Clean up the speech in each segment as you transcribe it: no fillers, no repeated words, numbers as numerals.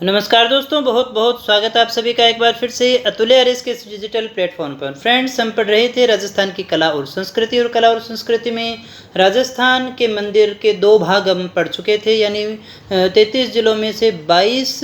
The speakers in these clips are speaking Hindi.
नमस्कार दोस्तों, बहुत बहुत स्वागत आप सभी का एक बार फिर से अतुल्य आर्यस के इस डिजिटल प्लेटफॉर्म पर। फ्रेंड्स, हम पढ़ रहे थे राजस्थान की कला और संस्कृति में राजस्थान के मंदिर के दो भाग हम पढ़ चुके थे, यानी 33 जिलों में से 22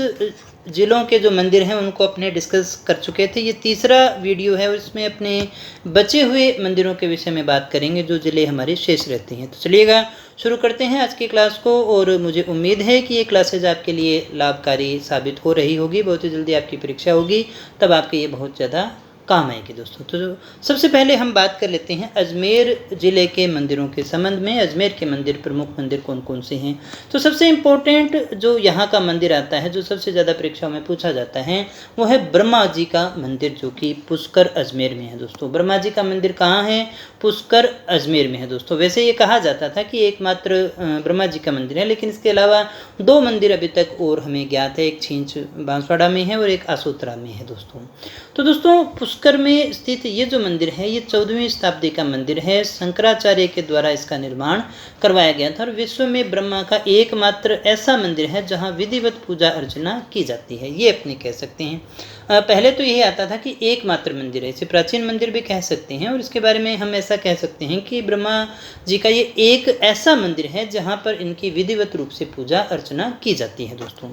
जिलों के जो मंदिर हैं उनको अपने डिस्कस कर चुके थे। ये तीसरा वीडियो है और इसमें अपने बचे हुए मंदिरों के विषय में बात करेंगे जो जिले हमारे शेष रहते हैं। तो चलिएगा शुरू करते हैं आज की क्लास को, और मुझे उम्मीद है कि ये क्लासेज आपके लिए लाभकारी साबित हो रही होगी। बहुत ही जल्दी आपकी परीक्षा होगी, तब आपके ये बहुत ज़्यादा काम आएगी दोस्तों। तो सबसे पहले हम बात कर लेते हैं अजमेर ज़िले के मंदिरों के संबंध में। अजमेर के मंदिर, प्रमुख मंदिर कौन कौन से हैं? तो सबसे इम्पोर्टेंट जो यहाँ का मंदिर आता है, जो सबसे ज़्यादा परीक्षाओं में पूछा जाता है, वो है ब्रह्मा जी का मंदिर, जो कि पुष्कर अजमेर में है दोस्तों। ब्रह्मा जी का मंदिर कहाँ है? पुष्कर अजमेर में है दोस्तों। वैसे ये कहा जाता था कि एकमात्र ब्रह्मा जी का मंदिर है, लेकिन इसके अलावा दो मंदिर अभी तक और हमें ज्ञात है। एक छींच बांसवाड़ा में है और एक आसोतरा में है दोस्तों। तो दोस्तों, पुष्कर में स्थित ये जो मंदिर है, ये 14वीं शताब्दी का मंदिर है। शंकराचार्य के द्वारा इसका निर्माण करवाया गया था और विश्व में ब्रह्मा का एकमात्र ऐसा मंदिर है जहाँ विधिवत पूजा अर्चना की जाती है, ये अपने कह सकते हैं। पहले तो यही आता था कि एकमात्र मंदिर है, इसे प्राचीन मंदिर भी कह सकते हैं, और इसके बारे में हम ऐसा कह सकते हैं कि ब्रह्मा जी का ये एक ऐसा मंदिर है जहाँ पर इनकी विधिवत रूप से पूजा अर्चना की जाती है दोस्तों।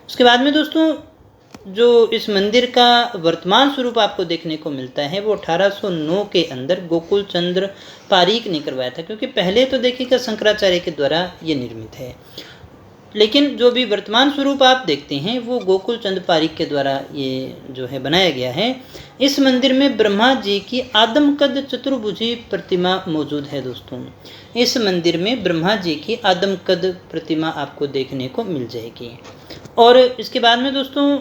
उसके बाद में दोस्तों, जो इस मंदिर का वर्तमान स्वरूप आपको देखने को मिलता है, वो 1809 के अंदर गोकुल चंद्र पारीक ने करवाया था, क्योंकि पहले तो देखिएगा शंकराचार्य के द्वारा ये निर्मित है, लेकिन जो भी वर्तमान स्वरूप आप देखते हैं वो गोकुल चंद पारीक के द्वारा ये जो है बनाया गया है। इस मंदिर में ब्रह्मा जी की आदमकद चतुर्भुजी प्रतिमा मौजूद है दोस्तों। इस मंदिर में ब्रह्मा जी की आदमकद प्रतिमा आपको देखने को मिल जाएगी। और इसके बाद में दोस्तों,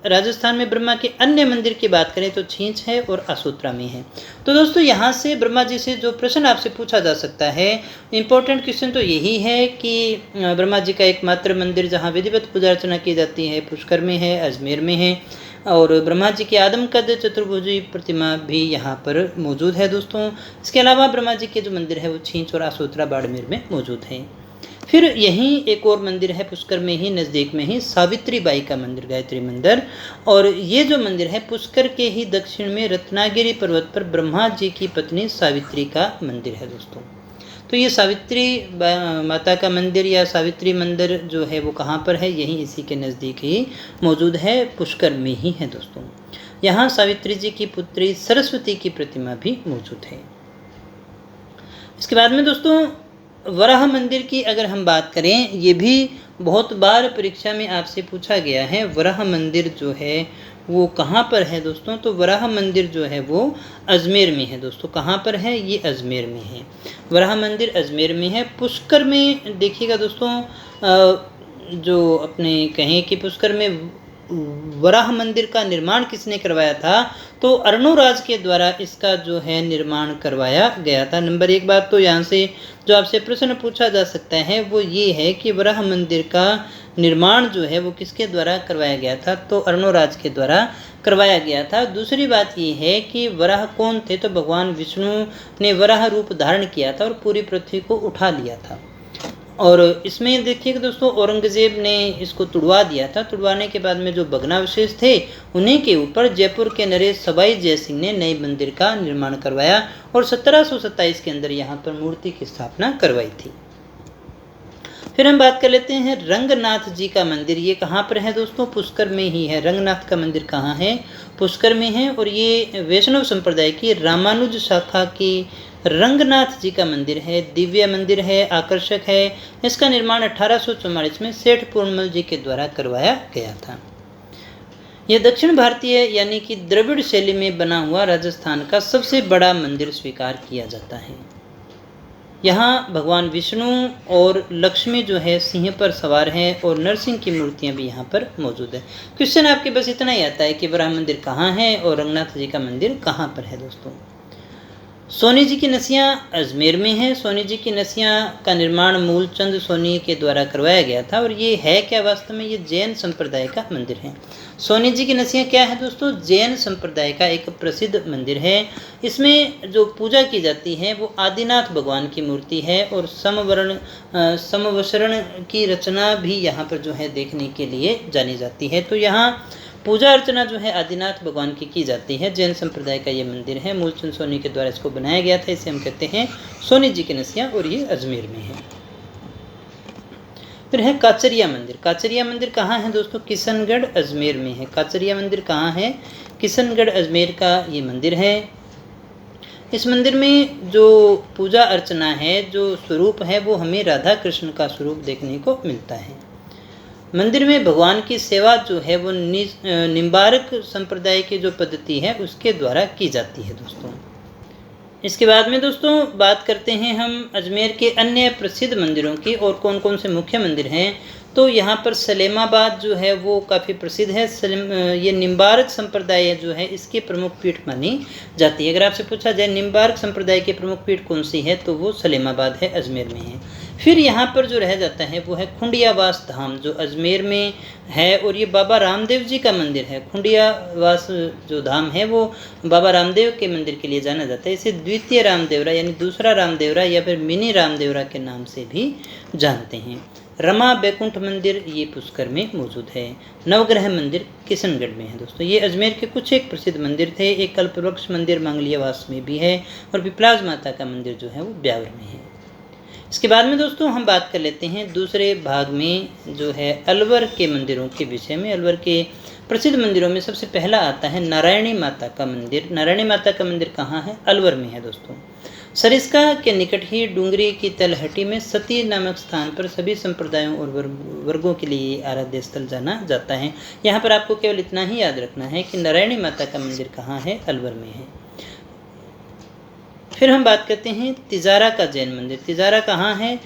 राजस्थान में ब्रह्मा के अन्य मंदिर की बात करें तो छींच है और आसोत्रा में है। तो दोस्तों, यहाँ से ब्रह्मा जी से जो प्रश्न आपसे पूछा जा सकता है, इम्पोर्टेंट क्वेश्चन तो यही है कि ब्रह्मा जी का एकमात्र मंदिर जहाँ विधिवत पूजा अर्चना की जाती है पुष्कर में है, अजमेर में है, और ब्रह्मा जी की आदमकद चतुर्भुजी प्रतिमा भी यहाँ पर मौजूद है दोस्तों। इसके अलावा ब्रह्मा जी के जो मंदिर है वो छींच और आसोत्रा बाड़मेर में मौजूद है। फिर यहीं एक और मंदिर है पुष्कर में ही, नज़दीक में ही, सावित्री बाई का मंदिर, गायत्री मंदिर। और ये जो मंदिर है पुष्कर के ही दक्षिण में रत्नागिरी पर्वत पर ब्रह्मा जी की पत्नी सावित्री का मंदिर है दोस्तों। तो ये सावित्री माता का मंदिर या सावित्री मंदिर जो है वो कहाँ पर है? यहीं इसी के नज़दीक ही मौजूद है, पुष्कर में ही है दोस्तों। यहाँ सावित्री जी की पुत्री सरस्वती की प्रतिमा भी मौजूद है। इसके बाद में दोस्तों, वराह मंदिर की अगर हम बात करें, ये भी बहुत बार परीक्षा में आपसे पूछा गया है। वराह मंदिर जो है वो कहाँ पर है दोस्तों? तो वराह मंदिर जो है वो अजमेर में है दोस्तों। कहाँ पर है? ये अजमेर में है। वराह मंदिर अजमेर में है। पुष्कर में देखिएगा दोस्तों, जो अपने कहें कि पुष्कर में वराह मंदिर का निर्माण किसने करवाया था? तो अर्णोराज के द्वारा इसका जो है निर्माण करवाया गया था। नंबर एक बात तो यहाँ से जो आपसे प्रश्न पूछा जा सकता है वो ये है कि वराह मंदिर का निर्माण जो है वो किसके द्वारा करवाया गया था? तो अर्णोराज के द्वारा करवाया गया था। दूसरी बात ये है कि वराह कौन थे? तो भगवान विष्णु ने वराह रूप धारण किया था और पूरी पृथ्वी को उठा लिया था। और इसमें देखिएगा दोस्तों, औरंगजेब ने इसको तुड़वा दिया था। तुड़वाने के बाद में जो भग्नावशेष थे उन्हीं के ऊपर जयपुर के नरेश सवाई जय सिंह ने नए मंदिर का निर्माण करवाया और 1727 के अंदर यहाँ पर मूर्ति की स्थापना करवाई थी। फिर हम बात कर लेते हैं रंगनाथ जी का मंदिर। ये कहाँ पर है दोस्तों? पुष्कर में ही है। रंगनाथ का मंदिर कहाँ है? पुष्कर में है। और ये वैष्णव संप्रदाय की रामानुज शाखा की रंगनाथ जी का मंदिर है। दिव्य मंदिर है, आकर्षक है। इसका निर्माण 1844 में सेठ पूर्णमल जी के द्वारा करवाया गया था। यह दक्षिण भारतीय यानी कि द्रविड़ शैली में बना हुआ राजस्थान का सबसे बड़ा मंदिर स्वीकार किया जाता है। यहाँ भगवान विष्णु और लक्ष्मी जो है सिंह पर सवार हैं और नरसिंह की मूर्तियाँ भी यहाँ पर मौजूद है। क्वेश्चन आपके बस इतना ही आता है कि वराह मंदिर कहाँ है और रंगनाथ जी का मंदिर कहाँ पर है दोस्तों। सोनी जी की नसियाँ अजमेर में हैं। सोनी जी की नसियाँ का निर्माण मूलचंद सोनी के द्वारा करवाया गया था। और ये है क्या वास्तव में, ये जैन संप्रदाय का मंदिर है। सोनी जी की नसियाँ क्या है दोस्तों, जैन संप्रदाय का एक प्रसिद्ध मंदिर है। इसमें जो पूजा की जाती है वो आदिनाथ भगवान की मूर्ति है और समवसरण की रचना भी यहाँ पर जो है देखने के लिए जानी जाती है। तो यहाँ पूजा अर्चना जो है आदिनाथ भगवान की जाती है। जैन संप्रदाय का ये मंदिर है, मूलचंद सोनी के द्वारा इसको बनाया गया था। इसे हम कहते हैं सोनी जी की नसियाँ और ये अजमेर में है। फिर है काचरिया मंदिर। काचरिया मंदिर कहाँ है दोस्तों, किशनगढ़ अजमेर में है। काचरिया मंदिर कहाँ है, किशनगढ़ अजमेर का ये मंदिर है। इस मंदिर में जो पूजा अर्चना है, जो स्वरूप है, वो हमें राधा कृष्ण का स्वरूप देखने को मिलता है। मंदिर में भगवान की सेवा जो है वो निम्बारक संप्रदाय की जो पद्धति है उसके द्वारा की जाती है दोस्तों। इसके बाद में दोस्तों बात करते हैं हम अजमेर के अन्य प्रसिद्ध मंदिरों की। और कौन कौन से मुख्य मंदिर हैं, तो यहाँ पर सलेमाबाद जो है वो काफ़ी प्रसिद्ध है। ये निम्बारक संप्रदाय जो है इसकी प्रमुख पीठ मानी जाती है। अगर आपसे पूछा जाए निम्बारक संप्रदाय की प्रमुख पीठ कौन सी है, तो वो सलेमाबाद है, अजमेर में है। फिर यहाँ पर जो रह जाता है वो है खुंडियावास धाम, जो अजमेर में है। और ये बाबा रामदेव जी का मंदिर है। खुंडियावास जो धाम है वो बाबा रामदेव के मंदिर के लिए जाना जाता है। इसे द्वितीय रामदेवरा यानी दूसरा रामदेवरा या फिर मिनी रामदेवरा के नाम से भी जानते हैं। रमा बैकुंठ मंदिर ये पुष्कर में मौजूद है। नवग्रह मंदिर किशनगढ़ में है दोस्तों। ये अजमेर के कुछ एक प्रसिद्ध मंदिर थे। एक कल्पवृक्ष मंदिर मांगलियावास में भी है और पिपलाज माता का मंदिर जो है वो ब्यावर में है। इसके बाद में दोस्तों हम बात कर लेते हैं दूसरे भाग में जो है अलवर के मंदिरों के विषय में। अलवर के प्रसिद्ध मंदिरों में सबसे पहला आता है नारायणी माता का मंदिर। नारायणी माता का मंदिर कहाँ है, अलवर में है दोस्तों। सरिस्का के निकट ही डूंगरी की तलहटी में सती नामक स्थान पर सभी संप्रदायों और वर्गों के लिए आराध्य स्थल जाना जाता है। यहाँ पर आपको केवल इतना ही याद रखना है कि नारायणी माता का मंदिर कहाँ है, अलवर में है। फिर हम बात करते हैं तिजारा का जैन मंदिर। तिजारा कहाँ है,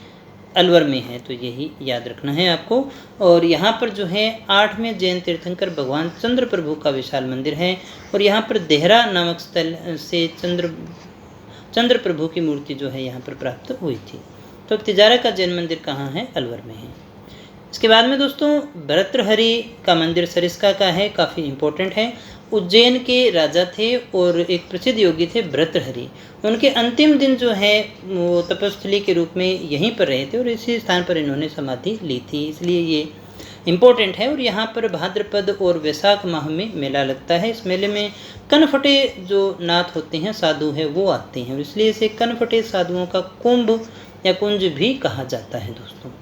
अलवर में है, तो यही याद रखना है आपको। और यहाँ पर जो है 8वें जैन तीर्थंकर भगवान चंद्र प्रभु का विशाल मंदिर है। और यहाँ पर देहरा नामक स्थल से चंद्र प्रभु की मूर्ति जो है यहाँ पर प्राप्त हुई थी। तो तिजारा का जैन मंदिर कहाँ है, अलवर में है। इसके बाद में दोस्तों भर्तृहरि का मंदिर सरिस्का का है, काफ़ी इम्पोर्टेंट है। उज्जैन के राजा थे और एक प्रसिद्ध योगी थे भर्तृहरि। उनके अंतिम दिन जो है वो तपस्थली के रूप में यहीं पर रहे थे और इसी स्थान पर इन्होंने समाधि ली थी, इसलिए ये इम्पोर्टेंट है। और यहाँ पर भाद्रपद और वैशाख माह में मेला लगता है। इस मेले में कनफटे जो नाथ होते हैं, साधु है, वो आते हैं और इसलिए इसे कनफटे साधुओं का कुंभ या कुंज भी कहा जाता है दोस्तों।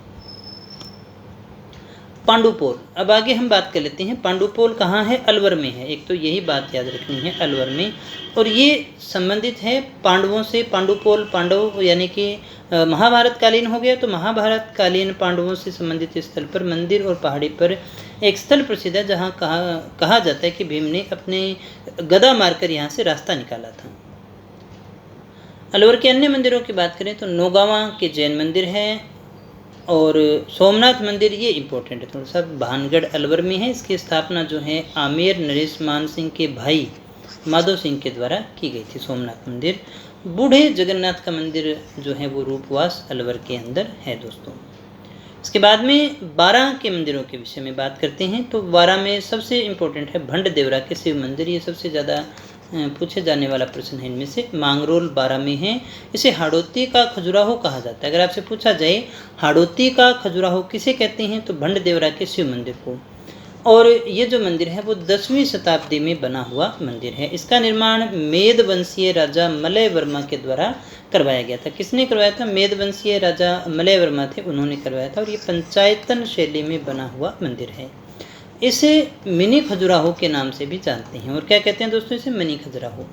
पांडुपोल, अब आगे हम बात कर लेते हैं पांडुपोल कहाँ है, अलवर में है। एक तो यही बात याद रखनी है, अलवर में। और ये संबंधित है पांडवों से। पांडुपोल पांडव यानी कि महाभारत कालीन हो गया, तो महाभारत कालीन पांडवों से संबंधित स्थल पर मंदिर और पहाड़ी पर एक स्थल प्रसिद्ध है जहाँ कहा जाता है कि भीम ने अपने गदा मारकर यहाँ से रास्ता निकाला था। अलवर के अन्य मंदिरों की बात करें तो नौगावा के जैन मंदिर है और सोमनाथ मंदिर, ये इम्पोर्टेंट है थोड़ा सा, भानगढ़ अलवर में है। इसकी स्थापना जो है आमेर नरेश मान सिंह के भाई माधो सिंह के द्वारा की गई थी। सोमनाथ मंदिर। बूढ़े जगन्नाथ का मंदिर जो है वो रूपवास अलवर के अंदर है दोस्तों। इसके बाद में 12 के मंदिरों के विषय में बात करते हैं। तो 12 में सबसे इम्पोर्टेंट है भंड देवरा के शिव मंदिर। ये सबसे ज़्यादा पूछे जाने वाला प्रश्न है इनमें से। मांगरोल 12 में है। इसे हाड़ौती का खजुराहो कहा जाता है। अगर आपसे पूछा जाए हाड़ौती का खजुराहो किसे कहते हैं, तो भंड देवरा के शिव मंदिर को। और ये जो मंदिर है वो 10वीं शताब्दी में बना हुआ मंदिर है। इसका निर्माण मेद वंशीय राजा मलय वर्मा के द्वारा करवाया गया था। किसने करवाया था, मेद वंशीय राजा मलय वर्मा थे, उन्होंने करवाया था। और ये पंचायतन शैली में बना हुआ मंदिर है। इसे मिनी खजुराहो के नाम से भी जानते हैं। और क्या कहते हैं दोस्तों, इसे मिनी खजुराहो।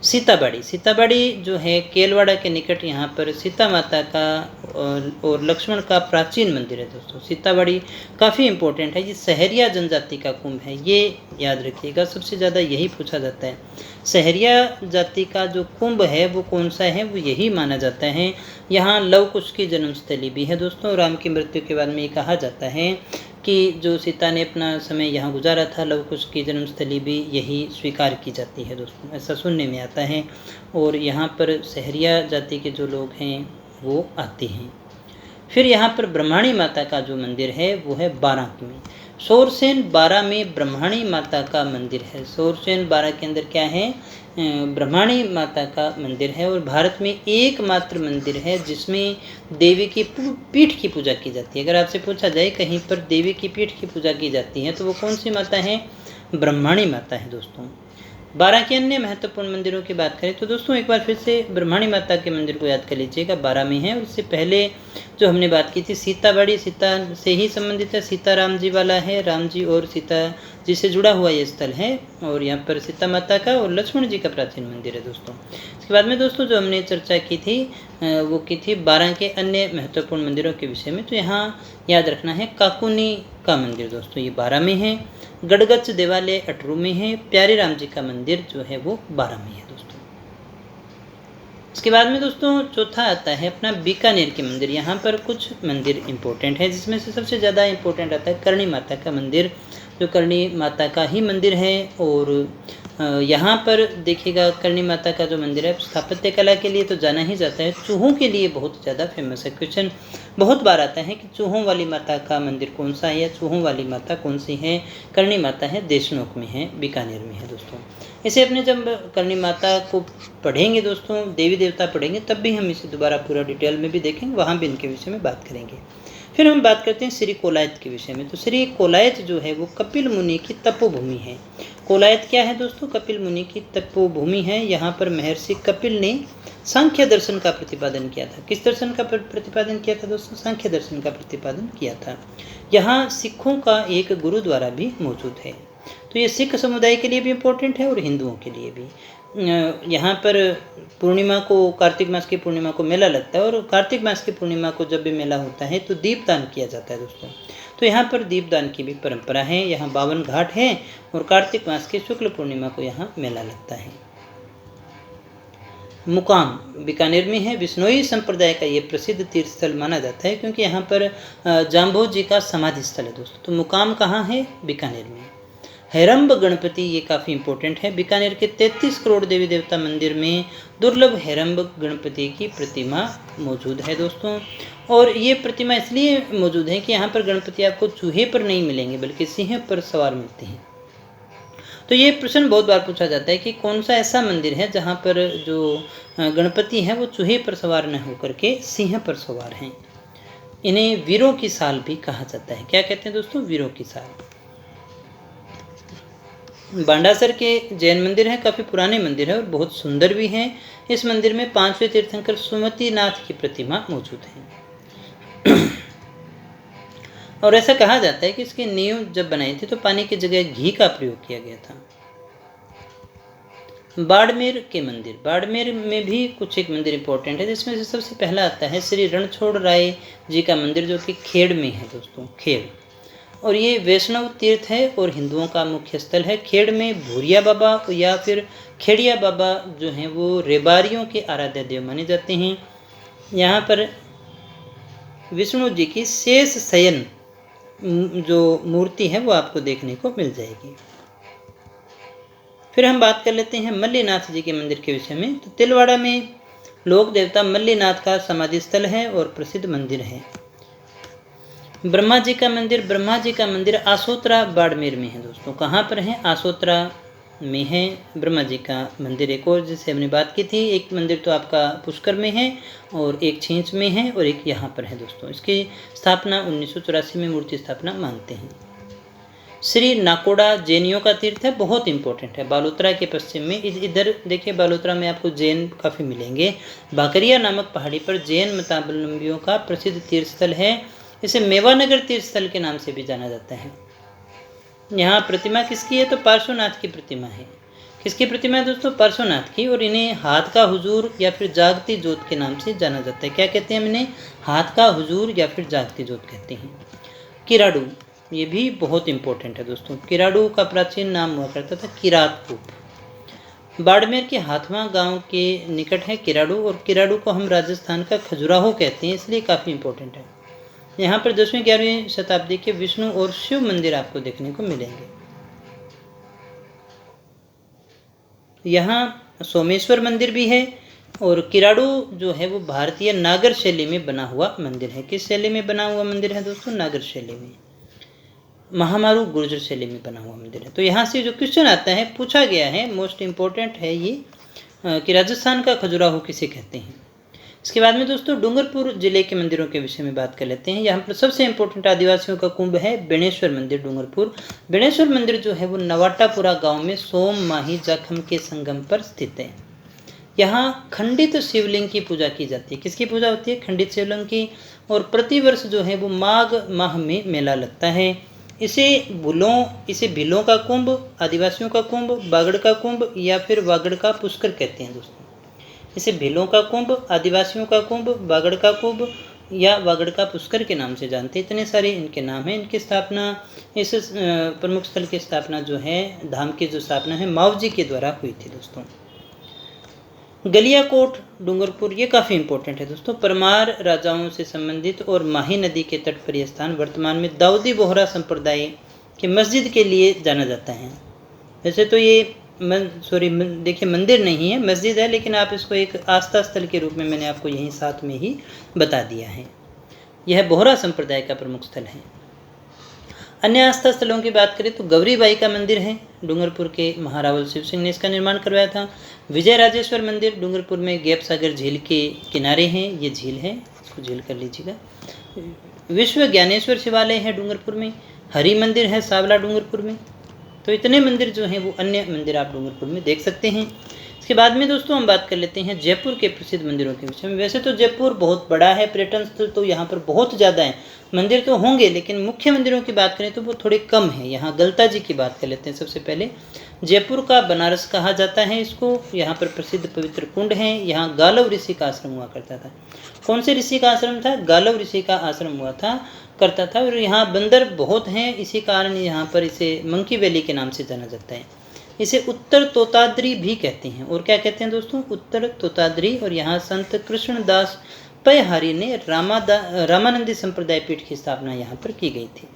सीताबाड़ी, सीताबाड़ी जो है केलवाड़ा के निकट, यहाँ पर सीता माता का और लक्ष्मण का प्राचीन मंदिर है दोस्तों। सीताबाड़ी काफ़ी इम्पोर्टेंट है। ये सहरिया जनजाति का कुंभ है, ये याद रखिएगा, सबसे ज़्यादा यही पूछा जाता है। सहरिया जाति का जो कुंभ है वो कौन सा है, वो यही माना जाता है। यहाँ लव कुश की जन्मस्थली भी है दोस्तों। राम की मृत्यु के बाद में ये कहा जाता है कि जो सीता ने अपना समय यहाँ गुजारा था, लव कुश की जन्मस्थली भी यही स्वीकार की जाती है दोस्तों, ऐसा सुनने में आता है। और यहाँ पर सहरिया जाति के जो लोग हैं वो आते हैं। फिर यहाँ पर ब्रह्माणी माता का जो मंदिर है वो है बारां में। शोरसेन 12 में ब्रह्माणी माता का मंदिर है। शोरसेन 12 के अंदर क्या है, ब्रह्माणी माता का मंदिर है। और भारत में एकमात्र मंदिर है जिसमें देवी की पीठ की पूजा की जाती है। अगर आपसे पूछा जाए कहीं पर देवी की पीठ की पूजा की जाती है तो वो कौन सी माता है, ब्रह्माणी माता है दोस्तों। 12 के अन्य महत्वपूर्ण मंदिरों की बात करें तो दोस्तों एक बार फिर से ब्रह्माणी माता के मंदिर को याद कर लीजिएगा, 12 में है। और इससे पहले जो हमने बात की थी सीताबाड़ी, सीता से ही संबंधित है, सीता राम जी वाला है, राम जी और सीता जी से जुड़ा हुआ ये स्थल है। और यहाँ पर सीता माता का और लक्ष्मण जी का प्राचीन मंदिर है दोस्तों। इसके बाद में दोस्तों जो हमने चर्चा की थी वो की थी 12 के अन्य महत्वपूर्ण मंदिरों के विषय में। तो यहाँ याद रखना है काकुनी का मंदिर दोस्तों, ये 12 में है। गड़गच देवालय 18 में है। प्यारे राम जी का मंदिर जो है वो 12 में है दोस्तों। इसके बाद में दोस्तों चौथा आता है अपना बीकानेर के मंदिर। यहाँ पर कुछ मंदिर इंपॉर्टेंट है जिसमें से सबसे ज़्यादा इंपॉर्टेंट आता है करणी माता का मंदिर, जो करणी माता का ही मंदिर है। और यहाँ पर देखिएगा करणी माता का जो मंदिर है स्थापत्य कला के लिए तो जाना ही जाता है, चूहों के लिए बहुत ज़्यादा फेमस है। क्वेश्चन बहुत बार आता है कि चूहों वाली माता का मंदिर कौन सा है या चूहों वाली माता कौन सी है। करणी माता है, देशनोक में है, बीकानेर में है दोस्तों। इसे अपने जब करणी माता को पढ़ेंगे दोस्तों, देवी देवता पढ़ेंगे, तब भी हम इसे दोबारा पूरा डिटेल में भी देखेंगे, वहाँ भी इनके विषय में बात करेंगे। फिर हम बात करते हैं श्री कोलायत के विषय में। तो श्री कोलायत जो है वो कपिल मुनि की तपोभूमि है। कोलायत क्या है दोस्तों, कपिल मुनि की तपोभूमि है। यहाँ पर महर्षि कपिल ने सांख्य दर्शन का प्रतिपादन किया था। किस दर्शन का प्रतिपादन किया था दोस्तों, सांख्य दर्शन का प्रतिपादन किया था। यहाँ सिखों का एक गुरुद्वारा भी मौजूद है। तो ये सिख समुदाय के लिए भी इम्पोर्टेंट है और हिंदुओं के लिए भी। यहाँ पर पूर्णिमा को, कार्तिक मास की पूर्णिमा को मेला लगता है। और कार्तिक मास की पूर्णिमा को जब भी मेला होता है तो दीपदान किया जाता है दोस्तों। तो यहाँ पर दीपदान की भी परंपरा है। यहाँ 52 घाट है और कार्तिक मास की शुक्ल पूर्णिमा को यहाँ मेला लगता है। मुकाम बीकानेर में है। बिश्नोई संप्रदाय का ये प्रसिद्ध तीर्थ स्थल माना जाता है क्योंकि यहाँ पर जाम्बो जी का समाधि स्थल है दोस्तों। तो मुकाम कहाँ है, बीकानेर में। हेरम्ब गणपति ये काफ़ी इंपॉर्टेंट है। बीकानेर के 33 करोड़ देवी देवता मंदिर में दुर्लभ हेरम्ब गणपति की प्रतिमा मौजूद है दोस्तों। और ये प्रतिमा इसलिए मौजूद है कि यहाँ पर गणपति आपको चूहे पर नहीं मिलेंगे बल्कि सिंह पर सवार मिलते हैं। तो ये प्रश्न बहुत बार पूछा जाता है कि कौन सा ऐसा मंदिर है जहाँ पर जो गणपति हैं वो चूहे पर सवार न होकर के सिंह पर सवार हैं। इन्हें वीरों की साल भी कहा जाता है। क्या कहते हैं दोस्तों, वीरों की साल। बांडासर के जैन मंदिर है, काफ़ी पुराने मंदिर है और बहुत सुंदर भी है। इस मंदिर में 5वें तीर्थंकर सुमतिनाथ की प्रतिमा मौजूद है। और ऐसा कहा जाता है कि इसकी नींव जब बनाई थी तो पानी की जगह घी का प्रयोग किया गया था। बाड़मेर के मंदिर, बाड़मेर में भी कुछ एक मंदिर इंपॉर्टेंट है जिसमें से सबसे पहला आता है श्री रणछोड़ राय जी का मंदिर, जो कि खेड़ में है दोस्तों, खेड़। और ये वैष्णव तीर्थ है और हिंदुओं का मुख्य स्थल है। खेड़ में भूरिया बाबा या फिर खेड़िया बाबा जो हैं वो रेबारियों के आराध्य देव माने जाते हैं। यहाँ पर विष्णु जी की शेष शयन जो मूर्ति है वो आपको देखने को मिल जाएगी। फिर हम बात कर लेते हैं मल्लीनाथ जी के मंदिर के विषय में। तो तिलवाड़ा में लोक देवता मल्लीनाथ का समाधि स्थल है और प्रसिद्ध मंदिर है। ब्रह्मा जी का मंदिर, ब्रह्मा जी का मंदिर आसोत्रा बाड़मेर में है दोस्तों। कहाँ पर है, आसोत्रा में है ब्रह्मा जी का मंदिर। एक और जिससे हमने बात की थी, एक मंदिर तो आपका पुष्कर में है और एक छींच में है और एक यहाँ पर है दोस्तों। इसकी स्थापना 1984 में मूर्ति स्थापना मानते हैं। श्री नाकोड़ा जैनियों का तीर्थ है, बहुत इंपॉर्टेंट है। बालोतरा के पश्चिम में, इधर देखिए बालोतरा में आपको जैन काफ़ी मिलेंगे। बाकरिया नामक पहाड़ी पर जैन मतावलंबियों का प्रसिद्ध तीर्थ स्थल है। इसे मेवानगर तीर्थ स्थल के नाम से भी जाना जाता है। यहाँ प्रतिमा किसकी है, तो पार्श्वनाथ की प्रतिमा है। किसकी प्रतिमा है दोस्तों, पार्श्वनाथ की। और इन्हें हाथ का हुजूर या फिर जागती जोत के नाम से जाना जाता है। क्या कहते हैं हम इन्हें, हाथ का हुजूर या फिर जागती जोत कहते हैं। किराडू, ये भी बहुत इंपॉर्टेंट है दोस्तों। किराडू का प्राचीन नाम हुआ करता था किरातकूप। बाड़मेर के हाथवा गांव के निकट है किराडू। और किराडू को हम राजस्थान का खजुराहो कहते हैं, इसलिए काफ़ी इंपॉर्टेंट है। यहाँ पर 10वीं 11वीं शताब्दी के विष्णु और शिव मंदिर आपको देखने को मिलेंगे। यहाँ सोमेश्वर मंदिर भी है और किराडू जो है वो भारतीय नागर शैली में बना हुआ मंदिर है। किस शैली में बना हुआ मंदिर है दोस्तों? नागर शैली में। महामारू गुर्जर शैली में बना हुआ मंदिर है। तो यहाँ से जो क्वेश्चन आता है, पूछा गया है, मोस्ट इम्पोर्टेंट है ये कि राजस्थान का खजुराहो किसे कहते हैं। इसके बाद में दोस्तों डूंगरपुर जिले के मंदिरों के विषय में बात कर लेते हैं। यहाँ पर सबसे इम्पोर्टेंट आदिवासियों का कुंभ है बेणेश्वर मंदिर डूंगरपुर। बेणेश्वर मंदिर जो है वो नवाटापुरा गांव में सोम माही जाखम के संगम पर स्थित है। यहाँ खंडित शिवलिंग की पूजा की जाती है। किसकी पूजा होती है? खंडित शिवलिंग की। और प्रतिवर्ष जो है वो माघ माह में मेला लगता है। इसे भीलों का कुंभ, आदिवासियों का कुंभ, बागड़ का कुंभ या फिर वागड़ का पुष्कर कहते हैं दोस्तों। इसे भीलों का कुंभ, आदिवासियों का कुंभ, बागड़ का कुंभ या वागड़ का पुष्कर के नाम से जानते हैं। इतने सारे इनके नाम हैं। इनकी स्थापना, इस प्रमुख स्थल की स्थापना जो है, धाम की जो स्थापना है, मावजी के द्वारा हुई थी दोस्तों। गलियाकोट डूंगरपुर, ये काफ़ी इंपॉर्टेंट है दोस्तों। परमार राजाओं से संबंधित और माही नदी के तट पर यह स्थान वर्तमान में दाऊदी बोहरा संप्रदाय की मस्जिद के लिए जाना जाता है। वैसे तो ये देखिए मंदिर नहीं है, मस्जिद है, लेकिन आप इसको एक आस्था स्थल के रूप में मैंने आपको यहीं साथ में ही बता दिया है। यह बोहरा संप्रदाय का प्रमुख स्थल है। अन्य आस्था स्थलों की बात करें तो गौरीबाई का मंदिर है, डूंगरपुर के महारावल शिव सिंह ने इसका निर्माण करवाया था। विजय राजेश्वर मंदिर डूंगरपुर में गैप सागर झील के किनारे हैं, ये झील है, इसको झील कर लीजिएगा। विश्व ज्ञानेश्वर शिवालय है डूंगरपुर में। हरि मंदिर है सावला डूंगरपुर में। तो इतने मंदिर जो हैं वो अन्य मंदिर आप डूंगरपुर में देख सकते हैं। इसके बाद में दोस्तों हम बात कर लेते हैं जयपुर के प्रसिद्ध मंदिरों के विषय में। वैसे तो जयपुर बहुत बड़ा है, पर्यटन स्थल तो यहाँ पर बहुत ज़्यादा है, मंदिर तो होंगे, लेकिन मुख्य मंदिरों की बात करें तो वो थोड़े कम है। यहाँ गलता जी की बात कर लेते हैं। सबसे पहले जयपुर का बनारस कहा जाता है इसको। यहाँ पर प्रसिद्ध पवित्र कुंड हैं। यहाँ गालव ऋषि का आश्रम हुआ करता था। कौन से ऋषि का आश्रम था? गालव ऋषि का आश्रम हुआ करता था। और यहाँ बंदर बहुत हैं, इसी कारण यहाँ पर इसे मंकी वैली के नाम से जाना जाता है। इसे उत्तर तोताद्री भी कहते हैं। और क्या कहते हैं दोस्तों? उत्तर तोताद्री। और यहाँ संत कृष्णदास पयहारी ने रामानंदी संप्रदाय पीठ की स्थापना यहाँ पर की गई थी।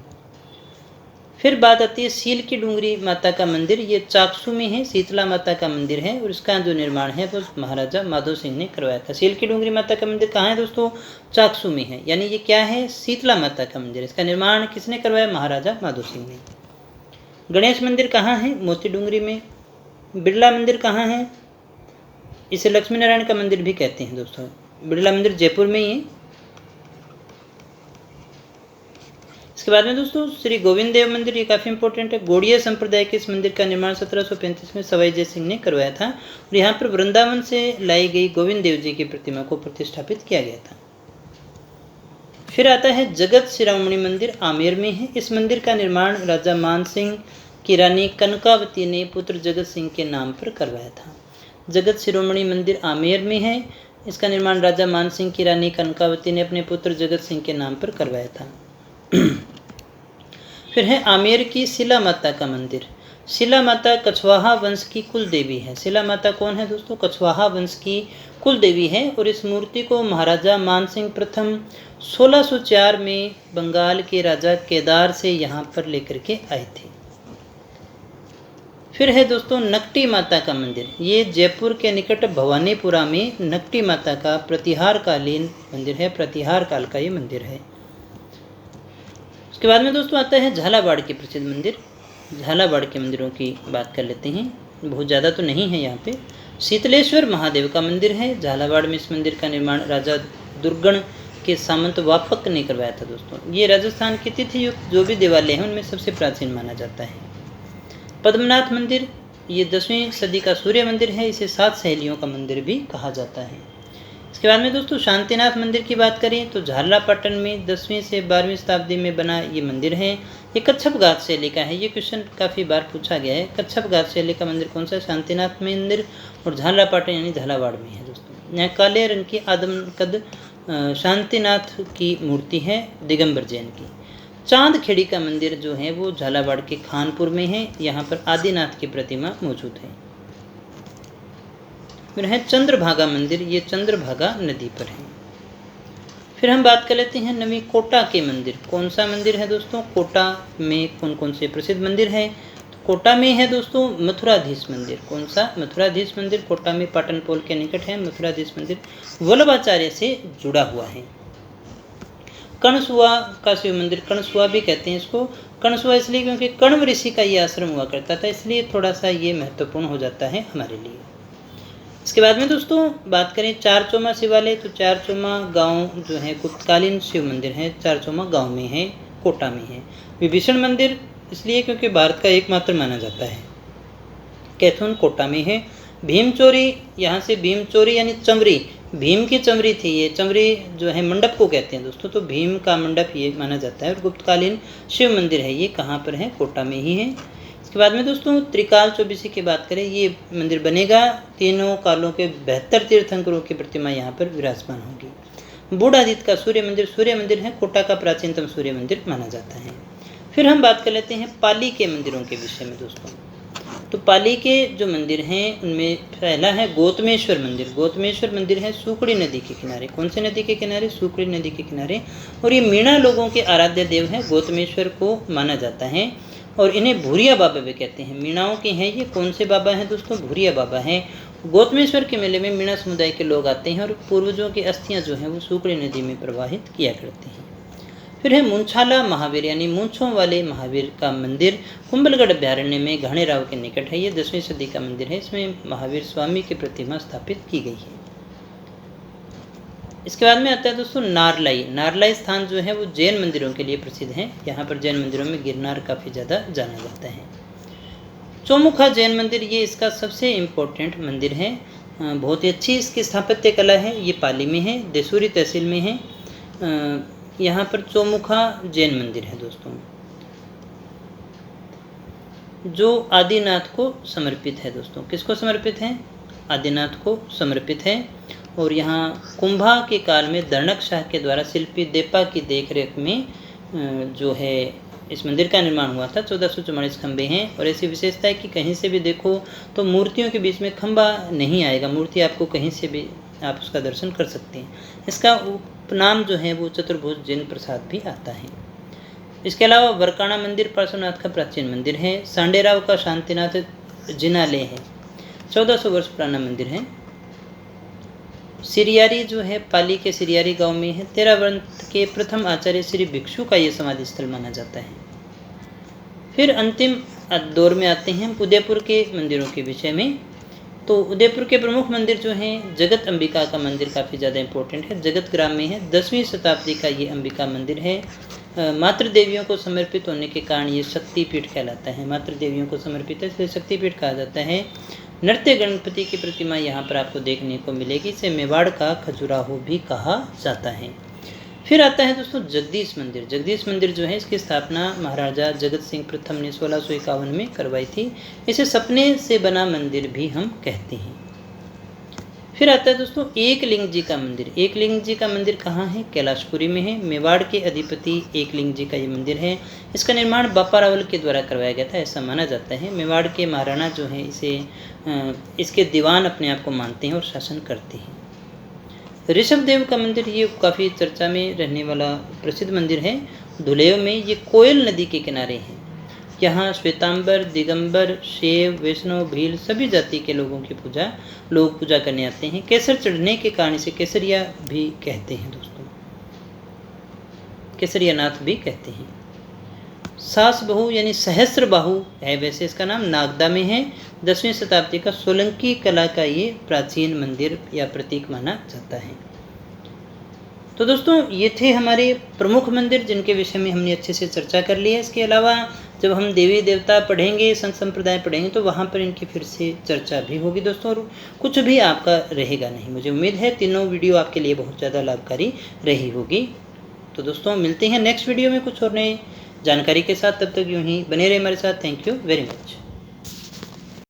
फिर बात आती है सील की डूंगरी माता का मंदिर। ये चाकसू में है, शीतला माता का मंदिर है और इसका जो निर्माण है वो महाराजा माधो सिंह ने करवाया था। सील की डूंगरी माता का मंदिर कहाँ है दोस्तों? चाकसू में है। यानी ये क्या है? शीतला माता का मंदिर। इसका निर्माण किसने करवाया? महाराजा माधो सिंह ने। गणेश मंदिर कहाँ है? मोती डूंगरी में। बिरला मंदिर कहाँ है? इसे लक्ष्मी नारायण का मंदिर भी कहते हैं दोस्तों। बिरला मंदिर जयपुर में ही है। इसके बाद में दोस्तों श्री गोविंद देव मंदिर, ये काफ़ी इंपॉर्टेंट है। गौड़िया संप्रदाय के इस मंदिर का निर्माण 1735 में सवाई जय सिंह ने करवाया था और यहाँ पर वृंदावन से लाई गई गोविंद देव जी की प्रतिमा को प्रतिष्ठापित किया गया था। फिर आता है जगत शिरोमणि मंदिर, आमेर में है। इस मंदिर का निर्माण राजा मान सिंह की रानी कनकावती ने पुत्र जगत सिंह के नाम पर करवाया था। जगत शिरोमणि मंदिर आमेर में है। इसका निर्माण राजा मान सिंह की रानी कनकावती ने अपने पुत्र जगत सिंह के नाम पर करवाया था। फिर है आमेर की शिला माता का मंदिर। शिला माता कछवाहा वंश की कुल देवी है। शिला माता कौन है दोस्तों? कछवाहा वंश की कुल देवी है और इस मूर्ति को महाराजा मानसिंह प्रथम 1604 में बंगाल के राजा केदार से यहाँ पर लेकर के आए थे। फिर है दोस्तों नकटी माता का मंदिर। ये जयपुर के निकट भवानीपुरा में नकटी माता का प्रतिहार कालीन मंदिर है। प्रतिहार काल का ये मंदिर है। उसके बाद में दोस्तों आता है झालावाड़ के प्रसिद्ध मंदिर। झालावाड़ के मंदिरों की बात कर लेते हैं, बहुत ज़्यादा तो नहीं है यहाँ पे। शीतलेश्वर महादेव का मंदिर है झालावाड़ में। इस मंदिर का निर्माण राजा दुर्गण के सामंत वापक ने करवाया था दोस्तों। ये राजस्थान के तिथि युक्त जो भी देवालय हैं उनमें सबसे प्राचीन माना जाता है। पद्मनाथ मंदिर, ये 10वीं सदी का सूर्य मंदिर है। इसे 7 सहेलियों का मंदिर भी कहा जाता है। इसके बाद में दोस्तों शांतिनाथ मंदिर की बात करें तो झालापाटन में 10वीं से 12वीं शताब्दी में बना ये मंदिर है। ये कच्छप घाट शैली का है। ये क्वेश्चन काफ़ी बार पूछा गया है। कच्छप घाट शैली का मंदिर कौन सा है? शांतिनाथ मंदिर। और झालापाटन यानी झालावाड़ में है दोस्तों। यहाँ काले रंग की आदमकद शांतिनाथ की मूर्ति है दिगंबर जैन की। चांदखेड़ी का मंदिर जो है वो झालावाड़ के खानपुर में है। यहाँ पर आदिनाथ की प्रतिमा मौजूद है। फिर है चंद्रभागा मंदिर, ये चंद्रभागा नदी पर है। फिर हम बात कर लेते हैं नवी कोटा के मंदिर। कौन सा मंदिर है दोस्तों? कोटा में कौन कौन से प्रसिद्ध मंदिर है? तो कोटा में है दोस्तों मथुराधीश मंदिर। कौन सा? मथुराधीश मंदिर कोटा में पाटन पोल के निकट है। मथुराधीश मंदिर वल्लभाचार्य से जुड़ा हुआ है। कर्णसुआ का शिव मंदिर, कर्णसुआ भी कहते हैं इसको। कर्णसुआ इसलिए क्योंकि कण्व ऋषि का ये आश्रम हुआ करता था, इसलिए थोड़ा सा ये महत्वपूर्ण हो जाता है हमारे लिए। इसके बाद में दोस्तों बात करें चारचोमा शिवालय, तो चारचोमा गांव जो है गुप्तकालीन शिव मंदिर है, चारचोमा गांव में है, कोटा में है। विभीषण मंदिर इसलिए क्योंकि भारत का एकमात्र माना जाता है, कैथून कोटा में है। भीमचोरी, यहाँ से भीमचोरी यानी चमरी, भीम की चमरी थी, ये चमरी जो है मंडप को कहते हैं दोस्तों, तो भीम का मंडप ये माना जाता है। और गुप्तकालीन शिव मंदिर है, ये कहाँ पर है? कोटा में ही है। इसके बाद में दोस्तों त्रिकाल चौबीसी की बात करें, ये मंदिर बनेगा, तीनों कालों के 72 तीर्थंकरों की प्रतिमा यहाँ पर विराजमान होगी। बूढ़ादित्य का सूर्य मंदिर है, कोटा का प्राचीनतम सूर्य मंदिर माना जाता है। फिर हम बात कर लेते हैं पाली के मंदिरों के विषय में दोस्तों। तो पाली के जो मंदिर हैं उनमें पहला है गौतमेश्वर मंदिर। गौतमेश्वर मंदिर है सूकड़ी नदी के किनारे। कौन सी नदी के किनारे? सूकड़ी नदी के किनारे। और ये मीणा लोगों के आराध्य देव हैं, गौतमेश्वर को माना जाता है। और इन्हें भूरिया बाबा भी कहते हैं, मीणाओं के हैं ये। कौन से बाबा हैं दोस्तों? भूरिया बाबा हैं। गौतमेश्वर के मेले में मीणा समुदाय के लोग आते हैं और पूर्वजों की अस्थियां जो हैं वो सूकड़ी नदी में प्रवाहित किया करते हैं। फिर है मुंछाला महावीर यानी मूंछों वाले महावीर का मंदिर, कुंभलगढ़ अभ्यारण्य में घाणेराव के निकट है। ये 10वीं सदी का मंदिर है, इसमें महावीर स्वामी की प्रतिमा स्थापित की गई है। इसके बाद में आता है दोस्तों नारलाई। नारलाई स्थान जो है वो जैन मंदिरों के लिए प्रसिद्ध है। यहाँ पर जैन मंदिरों में गिरनार काफ़ी ज़्यादा जाना जाता है। चौमुखा जैन मंदिर, ये इसका सबसे इम्पोर्टेंट मंदिर है, बहुत ही अच्छी इसकी स्थापत्य कला है। ये पाली में है, देसूरी तहसील में है। यहाँ पर चौमुखा जैन मंदिर है दोस्तों, जो आदिनाथ को समर्पित है दोस्तों। किसको समर्पित है? आदिनाथ को समर्पित है। और यहाँ कुंभा के काल में दर्णक शाह के द्वारा शिल्पी देपा की देखरेख में जो है इस मंदिर का निर्माण हुआ था। 1444 खंबे हैं। और ऐसी विशेषता है कि कहीं से भी देखो तो मूर्तियों के बीच में खंबा नहीं आएगा, मूर्ति आपको कहीं से भी आप उसका दर्शन कर सकते हैं। इसका उपनाम जो है वो चतुर्भुज जैन प्रसाद भी आता है। इसके अलावा वरकाणा मंदिर पार्श्वनाथ का प्राचीन मंदिर है। सांडेराव का शांतिनाथ जिनालय है, 1400 वर्ष पुराना मंदिर है। सिरियारी जो है पाली के सिरियारी गांव में है। 13 वंश के प्रथम आचार्य श्री भिक्षु का ये समाधि स्थल माना जाता है। फिर अंतिम दौर में आते हैं उदयपुर के मंदिरों के विषय में। तो उदयपुर के प्रमुख मंदिर जो हैं, जगत अंबिका का मंदिर काफ़ी ज़्यादा इंपॉर्टेंट है, जगत ग्राम में है। 10वीं शताब्दी का ये अंबिका मंदिर है। मातृ देवियों को समर्पित होने के कारण ये शक्तिपीठ कहलाता है। मातृ देवियों को समर्पित है इसलिए शक्तिपीठ कहा जाता है। नृत्य गणपति की प्रतिमा यहाँ पर आपको देखने को मिलेगी। इसे मेवाड़ का खजुराहो भी कहा जाता है। फिर आता है दोस्तों जगदीश मंदिर। जगदीश मंदिर जो है इसकी स्थापना महाराजा जगत सिंह प्रथम ने 1651 में करवाई थी। इसे सपने से बना मंदिर भी हम कहते हैं। फिर आता है दोस्तों एकलिंग जी का मंदिर। एकलिंग जी का मंदिर कहाँ है? कैलाशपुरी में है। मेवाड़ के अधिपति एकलिंग जी का ये मंदिर है। इसका निर्माण बापा रावल के द्वारा करवाया गया था, ऐसा माना जाता है। मेवाड़ के महाराणा जो है इसके दीवान अपने आप को मानते हैं और शासन करते हैं। ऋषभदेव का मंदिर, ये काफ़ी चर्चा में रहने वाला प्रसिद्ध मंदिर है। धुलेव में ये कोयल नदी के किनारे है। यहाँ श्वेतांबर, दिगंबर, शैव, वैष्णव, भील सभी जाति के लोगों की लोग पूजा करने आते हैं। केसर चढ़ने के कारण इसे केसरिया भी कहते हैं दोस्तों, केसरिया नाथ भी कहते हैं। सास बहु यानी सहस्त्र बाहु है, वैसे इसका नाम नागदा में है। 10वीं शताब्दी का सोलंकी कला का ये प्राचीन मंदिर या प्रतीक माना जाता है। तो दोस्तों ये थे हमारे प्रमुख मंदिर जिनके विषय में हमने अच्छे से चर्चा कर ली है। इसके अलावा जब हम देवी देवता पढ़ेंगे, संत संप्रदाय पढ़ेंगे, तो वहाँ पर इनकी फिर से चर्चा भी होगी दोस्तों, और कुछ भी आपका रहेगा नहीं। मुझे उम्मीद है तीनों वीडियो आपके लिए बहुत ज़्यादा लाभकारी रही होगी। तो दोस्तों मिलते हैं नेक्स्ट वीडियो में कुछ और नए जानकारी के साथ। तब तक यूँ ही बने रहे हमारे साथ। Thank you very much.